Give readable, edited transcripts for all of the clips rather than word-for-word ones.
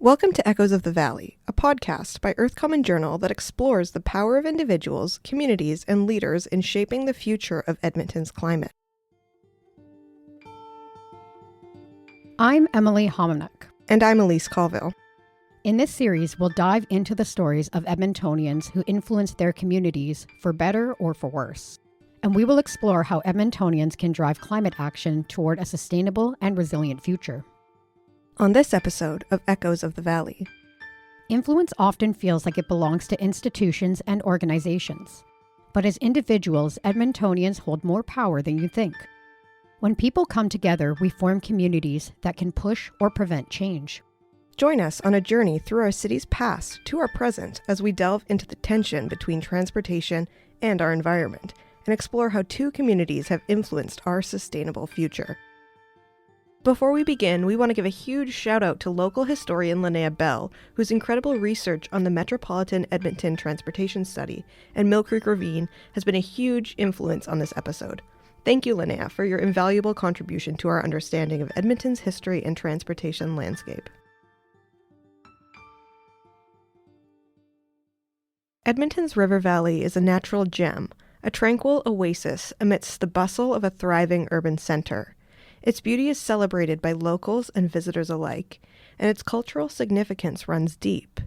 Welcome to Echoes of the Valley, a podcast by Earth Common Journal that explores the power of individuals, communities, and leaders in shaping the future of Edmonton's climate. I'm Colville Homeniuk. And I'm Eylse Colville. In this series, we'll dive into the stories of Edmontonians who influence their communities for better or for worse. And we will explore how Edmontonians can drive climate action toward a sustainable and resilient future. On this episode of Echoes of the Valley, influence often feels like it belongs to institutions and organizations. But as individuals, Edmontonians hold more power than you think. When people come together, we form communities that can push or prevent change. Join us on a journey through our city's past to our present as we delve into the tension between transportation and our environment and explore how two communities have influenced our sustainable future. Before we begin, we want to give a huge shout out to local historian Linnea Bell, whose incredible research on the Metropolitan Edmonton Transportation Study and Mill Creek Ravine has been a huge influence on this episode. Thank you, Linnea, for your invaluable contribution to our understanding of Edmonton's history and transportation landscape. Edmonton's river valley is a natural gem, a tranquil oasis amidst the bustle of a thriving urban centre. Its beauty is celebrated by locals and visitors alike, and its cultural significance runs deep.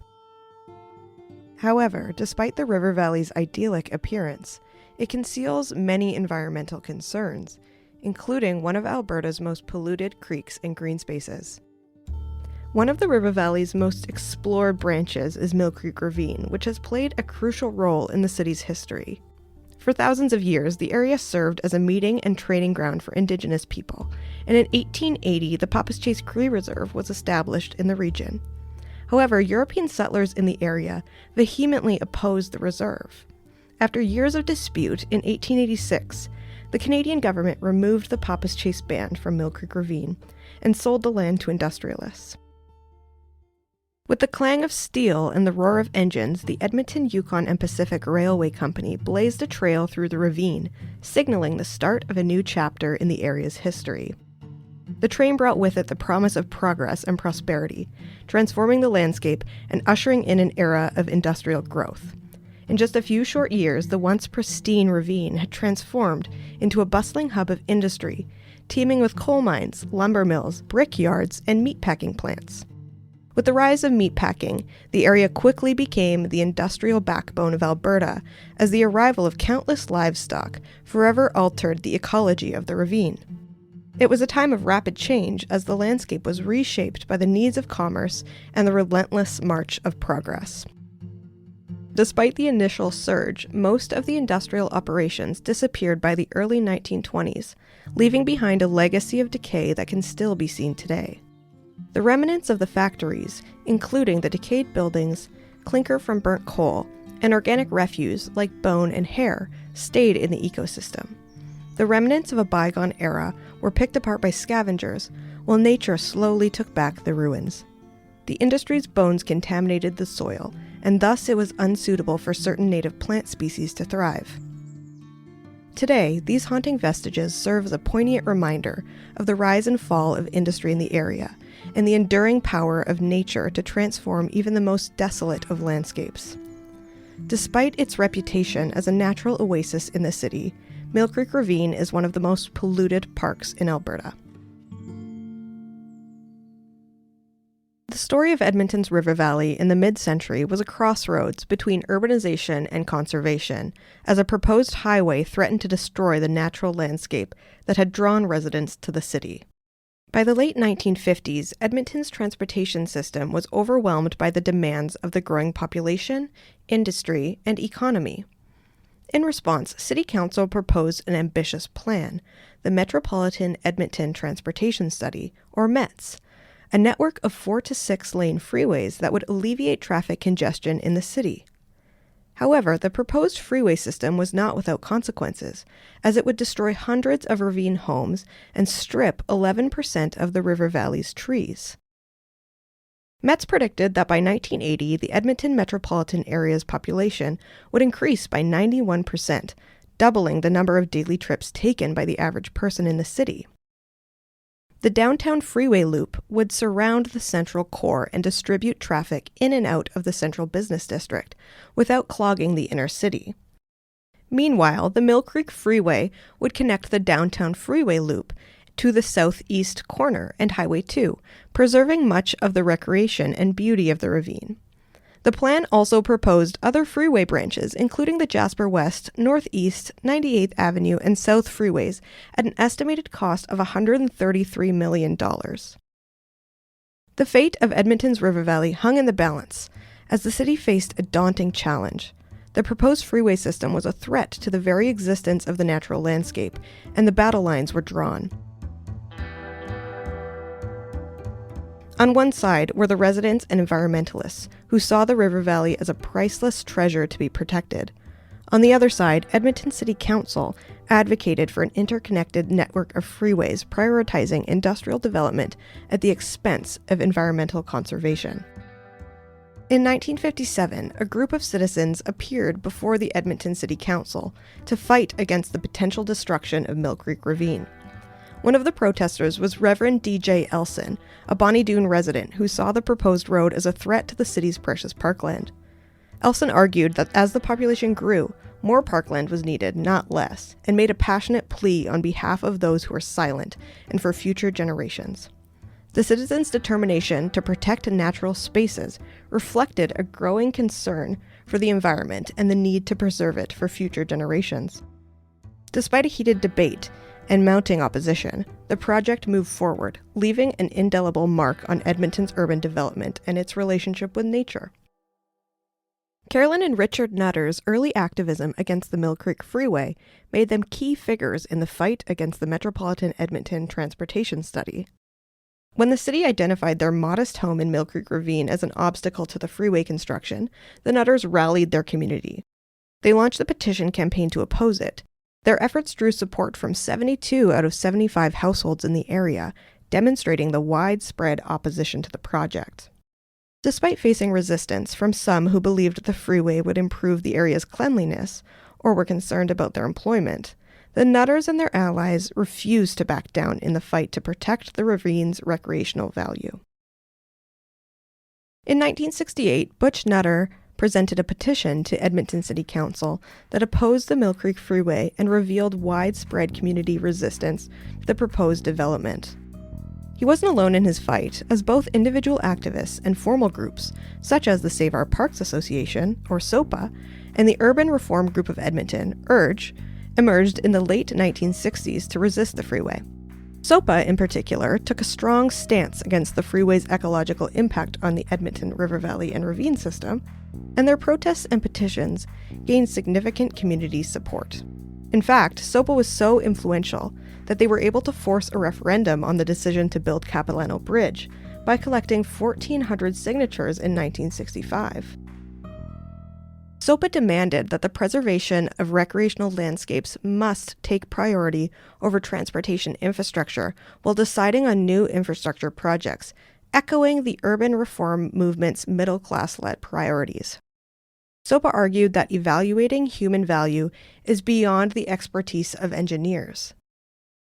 However, despite the river valley's idyllic appearance, it conceals many environmental concerns, including one of Alberta's most polluted creeks and green spaces. One of the river valley's most explored branches is Mill Creek Ravine, which has played a crucial role in the city's history. For thousands of years, the area served as a meeting and training ground for Indigenous people, and in 1880, the Papas Chase Cree Reserve was established in the region. However, European settlers in the area vehemently opposed the reserve. After years of dispute, in 1886, the Canadian government removed the Papas Chase band from Mill Creek Ravine and sold the land to industrialists. With the clang of steel and the roar of engines, the Edmonton, Yukon and Pacific Railway Company blazed a trail through the ravine, signaling the start of a new chapter in the area's history. The train brought with it the promise of progress and prosperity, transforming the landscape and ushering in an era of industrial growth. In just a few short years, the once pristine ravine had transformed into a bustling hub of industry, teeming with coal mines, lumber mills, brick yards, and meatpacking plants. With the rise of meatpacking, the area quickly became the industrial backbone of Alberta, as the arrival of countless livestock forever altered the ecology of the ravine. It was a time of rapid change as the landscape was reshaped by the needs of commerce and the relentless march of progress. Despite the initial surge, most of the industrial operations disappeared by the early 1920s, leaving behind a legacy of decay that can still be seen today. The remnants of the factories, including the decayed buildings, clinker from burnt coal, and organic refuse like bone and hair, stayed in the ecosystem. The remnants of a bygone era were picked apart by scavengers, while nature slowly took back the ruins. The industry's bones contaminated the soil, and thus it was unsuitable for certain native plant species to thrive. Today, these haunting vestiges serve as a poignant reminder of the rise and fall of industry in the area, and the enduring power of nature to transform even the most desolate of landscapes. Despite its reputation as a natural oasis in the city, Mill Creek Ravine is one of the most polluted parks in Alberta. The story of Edmonton's river valley in the mid-century was a crossroads between urbanization and conservation, as a proposed highway threatened to destroy the natural landscape that had drawn residents to the city. By the late 1950s, Edmonton's transportation system was overwhelmed by the demands of the growing population, industry, and economy. In response, City Council proposed an ambitious plan, the Metropolitan Edmonton Transportation Study, or METS, a network of 4 to 6 lane freeways that would alleviate traffic congestion in the city. However, the proposed freeway system was not without consequences, as it would destroy hundreds of ravine homes and strip 11% of the river valley's trees. METS predicted that by 1980, the Edmonton metropolitan area's population would increase by 91%, doubling the number of daily trips taken by the average person in the city. The downtown freeway loop would surround the central core and distribute traffic in and out of the central business district without clogging the inner city. Meanwhile, the Mill Creek Freeway would connect the downtown freeway loop to the southeast corner and Highway 2, preserving much of the recreation and beauty of the ravine. The plan also proposed other freeway branches, including the Jasper West, Northeast, 98th Avenue, and South freeways, at an estimated cost of $133 million. The fate of Edmonton's river valley hung in the balance, as the city faced a daunting challenge. The proposed freeway system was a threat to the very existence of the natural landscape, and the battle lines were drawn. On one side were the residents and environmentalists, who saw the river valley as a priceless treasure to be protected. On the other side, Edmonton City Council advocated for an interconnected network of freeways prioritizing industrial development at the expense of environmental conservation. In 1957, a group of citizens appeared before the Edmonton City Council to fight against the potential destruction of Mill Creek Ravine. One of the protesters was Reverend D.J. Eylse, a Bonnie Doon resident who saw the proposed road as a threat to the city's precious parkland. Eylse argued that as the population grew, more parkland was needed, not less, and made a passionate plea on behalf of those who are silent and for future generations. The citizens' determination to protect natural spaces reflected a growing concern for the environment and the need to preserve it for future generations. Despite a heated debate and mounting opposition, the project moved forward, leaving an indelible mark on Edmonton's urban development and its relationship with nature. Carolyn and Richard Nutter's early activism against the Mill Creek Freeway made them key figures in the fight against the Metropolitan Edmonton Transportation Study. When the city identified their modest home in Mill Creek Ravine as an obstacle to the freeway construction, the Nutters rallied their community. They launched a petition campaign to oppose it. Their efforts drew support from 72 out of 75 households in the area, demonstrating the widespread opposition to the project. Despite facing resistance from some who believed the freeway would improve the area's cleanliness or were concerned about their employment, the Nutters and their allies refused to back down in the fight to protect the ravine's recreational value. In 1968, Butch Nutter presented a petition to Edmonton City Council that opposed the Mill Creek Freeway and revealed widespread community resistance to the proposed development. He wasn't alone in his fight, as both individual activists and formal groups, such as the Save Our Parks Association, or SOPA, and the Urban Reform Group of Edmonton, URGE, emerged in the late 1960s to resist the freeway. SOPA, in particular, took a strong stance against the freeway's ecological impact on the Edmonton River Valley and Ravine system, and their protests and petitions gained significant community support. In fact, SOPA was so influential that they were able to force a referendum on the decision to build Capilano Bridge by collecting 1,400 signatures in 1965. SOPA demanded that the preservation of recreational landscapes must take priority over transportation infrastructure while deciding on new infrastructure projects, echoing the urban reform movement's middle-class-led priorities. SOPA argued that evaluating human value is beyond the expertise of engineers.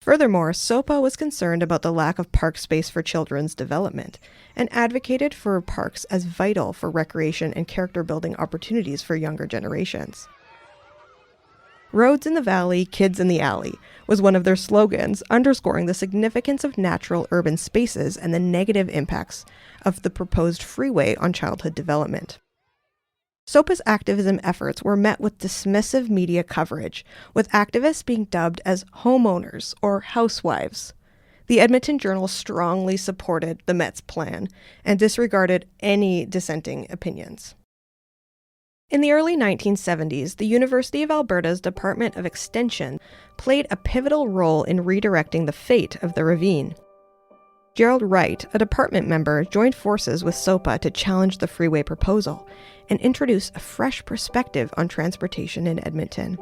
Furthermore, SOPA was concerned about the lack of park space for children's development and advocated for parks as vital for recreation and character-building opportunities for younger generations. Roads in the Valley, Kids in the Alley was one of their slogans, underscoring the significance of natural urban spaces and the negative impacts of the proposed freeway on childhood development. SOPA's activism efforts were met with dismissive media coverage, with activists being dubbed as homeowners or housewives. The Edmonton Journal strongly supported the Met's plan and disregarded any dissenting opinions. In the early 1970s, the University of Alberta's Department of Extension played a pivotal role in redirecting the fate of the ravine. Gerald Wright, a department member, joined forces with SOPA to challenge the freeway proposal and introduce a fresh perspective on transportation in Edmonton.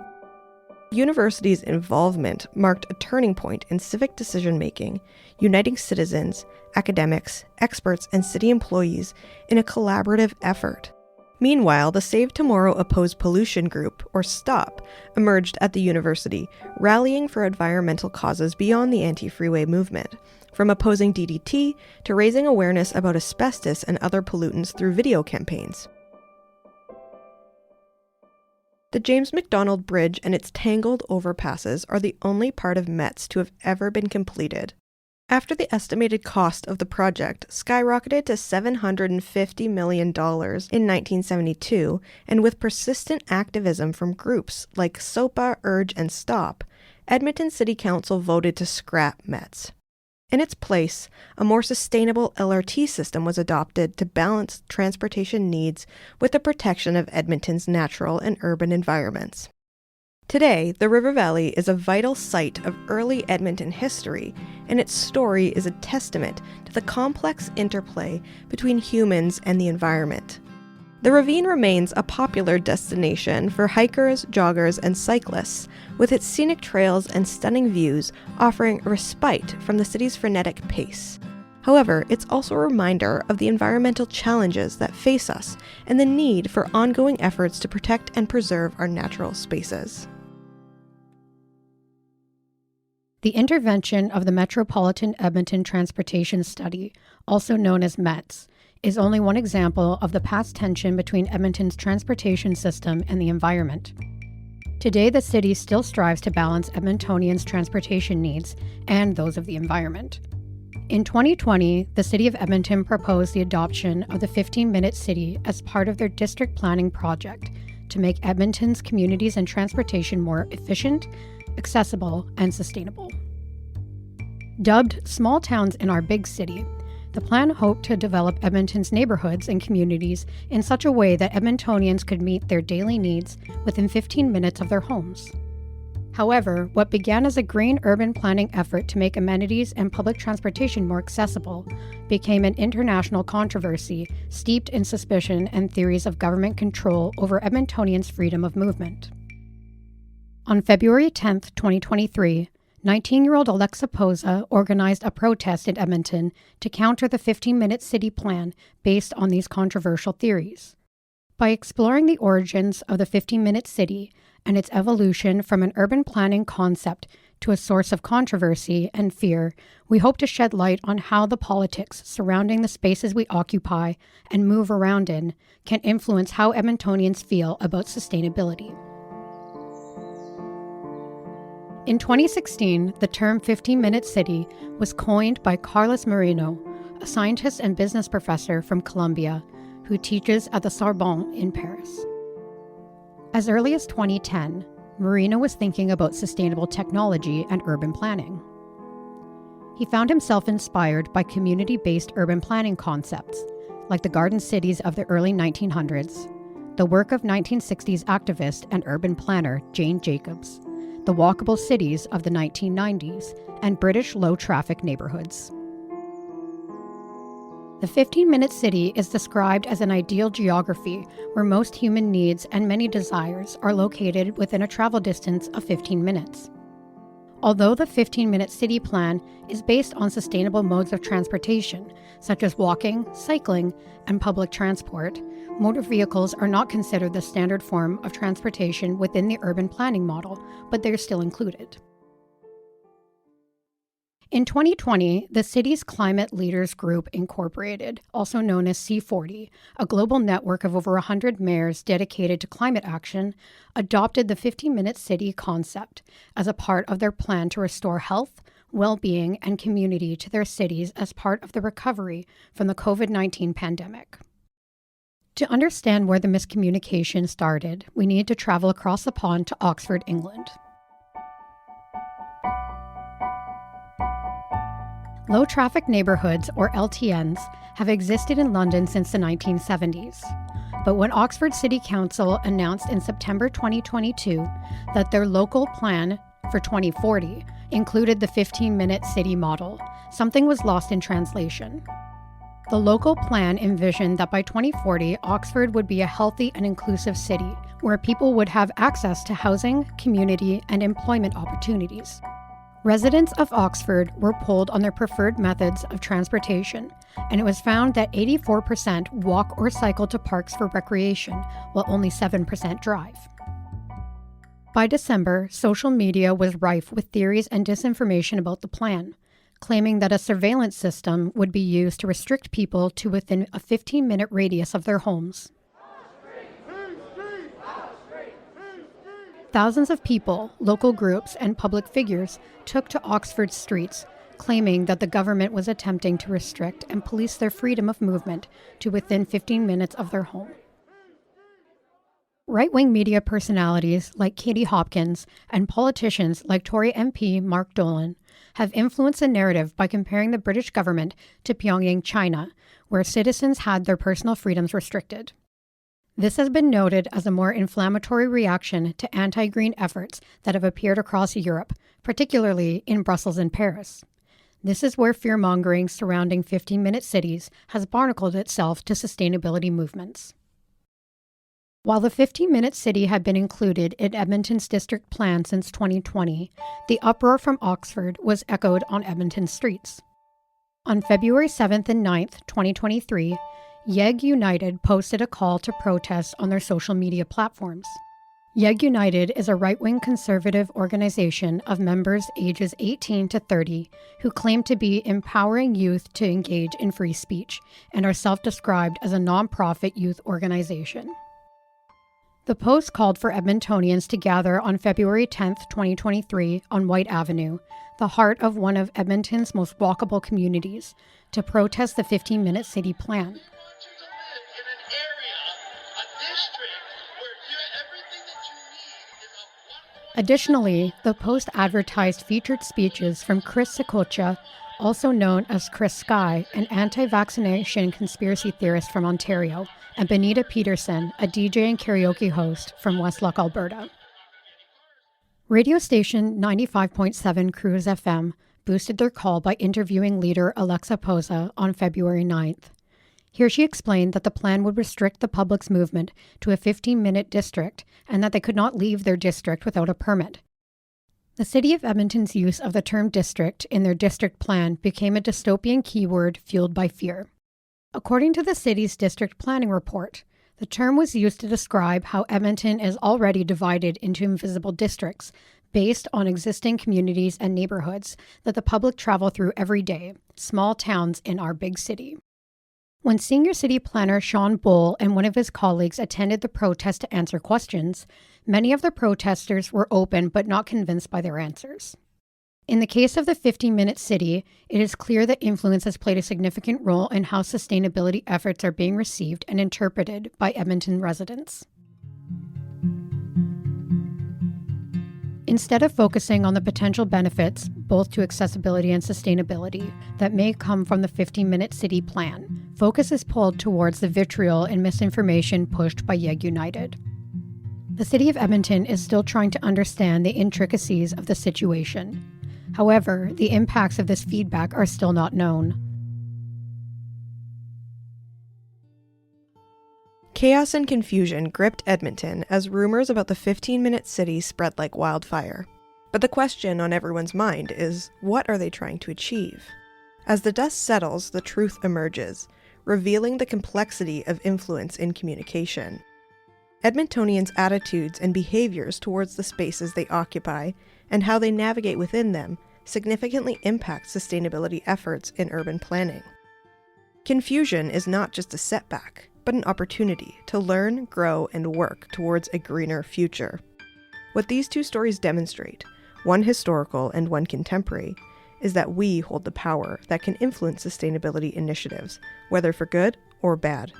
The university's involvement marked a turning point in civic decision-making, uniting citizens, academics, experts, and city employees in a collaborative effort. Meanwhile, the Save Tomorrow Oppose Pollution Group, or STOP, emerged at the university, rallying for environmental causes beyond the anti-freeway movement, from opposing DDT to raising awareness about asbestos and other pollutants through video campaigns. The James Macdonald Bridge and its tangled overpasses are the only part of Metz to have ever been completed. After the estimated cost of the project skyrocketed to $750 million in 1972, and with persistent activism from groups like SOPA, URGE, and STOP, Edmonton City Council voted to scrap Metz. In its place, a more sustainable LRT system was adopted to balance transportation needs with the protection of Edmonton's natural and urban environments. Today, the River Valley is a vital site of early Edmonton history, and its story is a testament to the complex interplay between humans and the environment. The ravine remains a popular destination for hikers, joggers, and cyclists, with its scenic trails and stunning views offering a respite from the city's frenetic pace. However, it's also a reminder of the environmental challenges that face us and the need for ongoing efforts to protect and preserve our natural spaces. The intervention of the Metropolitan Edmonton Transportation Study, also known as METS, is only one example of the past tension between Edmonton's transportation system and the environment. Today, the city still strives to balance Edmontonians' transportation needs and those of the environment. In 2020, the City of Edmonton proposed the adoption of the 15-minute city as part of their district planning project to make Edmonton's communities and transportation more efficient, accessible, and sustainable. Dubbed Small Towns in Our Big City, the plan hoped to develop Edmonton's neighborhoods and communities in such a way that Edmontonians could meet their daily needs within 15 minutes of their homes. However, what began as a green urban planning effort to make amenities and public transportation more accessible became an international controversy steeped in suspicion and theories of government control over Edmontonians' freedom of movement. On February 10, 2023, 19-year-old Alexa Poza organized a protest in Edmonton to counter the 15-minute city plan based on these controversial theories. By exploring the origins of the 15-minute city and its evolution from an urban planning concept to a source of controversy and fear, we hope to shed light on how the politics surrounding the spaces we occupy and move around in can influence how Edmontonians feel about sustainability. In 2016, the term 15-minute city was coined by Carlos Moreno, a scientist and business professor from Columbia who teaches at the Sorbonne in Paris. As early as 2010, Moreno was thinking about sustainable technology and urban planning. He found himself inspired by community-based urban planning concepts, like the garden cities of the early 1900s, the work of 1960s activist and urban planner Jane Jacobs, the walkable cities of the 1990s, and British low-traffic neighborhoods. The 15-minute city is described as an ideal geography where most human needs and many desires are located within a travel distance of 15 minutes. Although the 15-minute city plan is based on sustainable modes of transportation, such as walking, cycling, and public transport, motor vehicles are not considered the standard form of transportation within the urban planning model, but they're still included. In 2020, the city's Climate Leaders Group Incorporated, also known as C40, a global network of over 100 mayors dedicated to climate action, adopted the 15-minute city concept as a part of their plan to restore health, well-being, and community to their cities as part of the recovery from the COVID-19 pandemic. To understand where the miscommunication started, we need to travel across the pond to Oxford, England. Low-traffic neighbourhoods, or LTNs, have existed in London since the 1970s. But when Oxford City Council announced in September 2022 that their local plan for 2040 included the 15-minute city model, something was lost in translation. The local plan envisioned that by 2040, Oxford would be a healthy and inclusive city where people would have access to housing, community, and employment opportunities. Residents of Oxford were polled on their preferred methods of transportation, and it was found that 84% walk or cycle to parks for recreation, while only 7% drive. By December, social media was rife with theories and disinformation about the plan, claiming that a surveillance system would be used to restrict people to within a 15-minute radius of their homes. Thousands of people, local groups, and public figures took to Oxford's streets, claiming that the government was attempting to restrict and police their freedom of movement to within 15 minutes of their home. Right-wing media personalities like Katie Hopkins and politicians like Tory MP Mark Dolan have influenced the narrative by comparing the British government to Pyongyang, China, where citizens had their personal freedoms restricted. This has been noted as a more inflammatory reaction to anti-green efforts that have appeared across Europe, particularly in Brussels and Paris. This is where fear-mongering surrounding 15-minute cities has barnacled itself to sustainability movements. While the 15-minute city had been included in Edmonton's district plan since 2020, the uproar from Oxford was echoed on Edmonton streets. On February 7th and 9th, 2023, YEG United posted a call to protest on their social media platforms. YEG United is a right-wing conservative organization of members ages 18 to 30 who claim to be empowering youth to engage in free speech and are self-described as a non-profit youth organization. The post called for Edmontonians to gather on February 10th, 2023 on White Avenue, the heart of one of Edmonton's most walkable communities, to protest the 15-minute city plan. Additionally, the post advertised featured speeches from Chris Sikocha, also known as Chris Sky, an anti-vaccination conspiracy theorist from Ontario, and Benita Peterson, a DJ and karaoke host from Westlock, Alberta. Radio station 95.7 Cruise FM boosted their call by interviewing leader Alexa Poza on February 9th. Here she explained that the plan would restrict the public's movement to a 15-minute district and that they could not leave their district without a permit. The City of Edmonton's use of the term district in their district plan became a dystopian keyword fueled by fear. According to the city's district planning report, the term was used to describe how Edmonton is already divided into invisible districts based on existing communities and neighborhoods that the public travel through every day, small towns in our big city. When senior city planner Sean Bull and one of his colleagues attended the protest to answer questions, many of the protesters were open but not convinced by their answers. In the case of the 15-minute city, it is clear that influence has played a significant role in how sustainability efforts are being received and interpreted by Edmonton residents. Instead of focusing on the potential benefits, both to accessibility and sustainability, that may come from the 15-minute city plan, focus is pulled towards the vitriol and misinformation pushed by YEG United. The City of Edmonton is still trying to understand the intricacies of the situation. However, the impacts of this feedback are still not known. Chaos and confusion gripped Edmonton as rumors about the 15-minute city spread like wildfire. But the question on everyone's mind is, what are they trying to achieve? As the dust settles, the truth emerges, revealing the complexity of influence in communication. Edmontonians' attitudes and behaviors towards the spaces they occupy and how they navigate within them significantly impact sustainability efforts in urban planning. Confusion is not just a setback, but an opportunity to learn, grow, and work towards a greener future. What these two stories demonstrate, one historical and one contemporary, is that we hold the power that can influence sustainability initiatives, whether for good or bad.